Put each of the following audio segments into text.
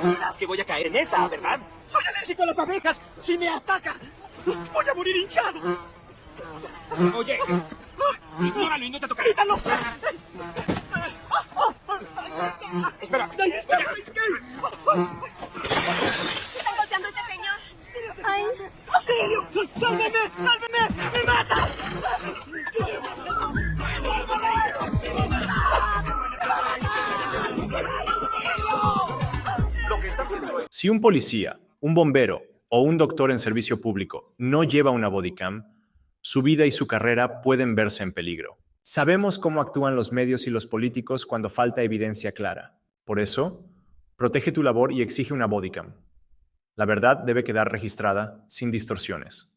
No dirás que voy a caer en esa, ¿verdad? Soy alérgico a las abejas. Si me ataca, voy a morir hinchado. Oye, ignóralo y no te tocaré. ¡Quítalo! Espera, ahí está. ¿Están golpeando a ese señor? Ay. ¡Auxilio! ¡Sálveme! ¡Sálveme! ¡Me mata! Si un policía, un bombero o un doctor en servicio público no lleva una bodycam, su vida y su carrera pueden verse en peligro. Sabemos cómo actúan los medios y los políticos cuando falta evidencia clara. Por eso, protege tu labor y exige una bodycam. La verdad debe quedar registrada sin distorsiones.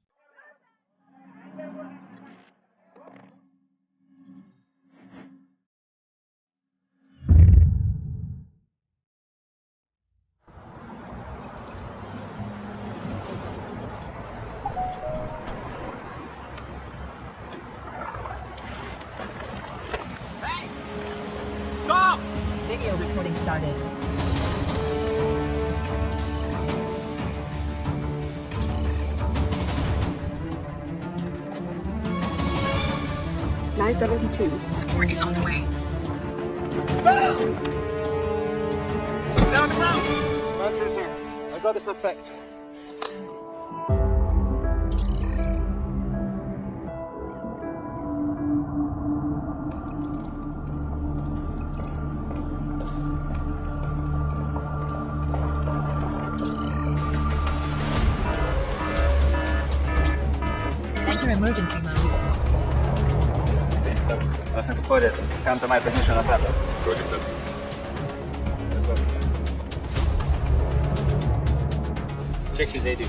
¡Stop! Video recording started. Support is on the way. Stop! Stay on the ground! That's it, sir. I got the suspect. Enter emergency mode. Suspect spotted. Come to my position ASAP. Roger that. Check his ID.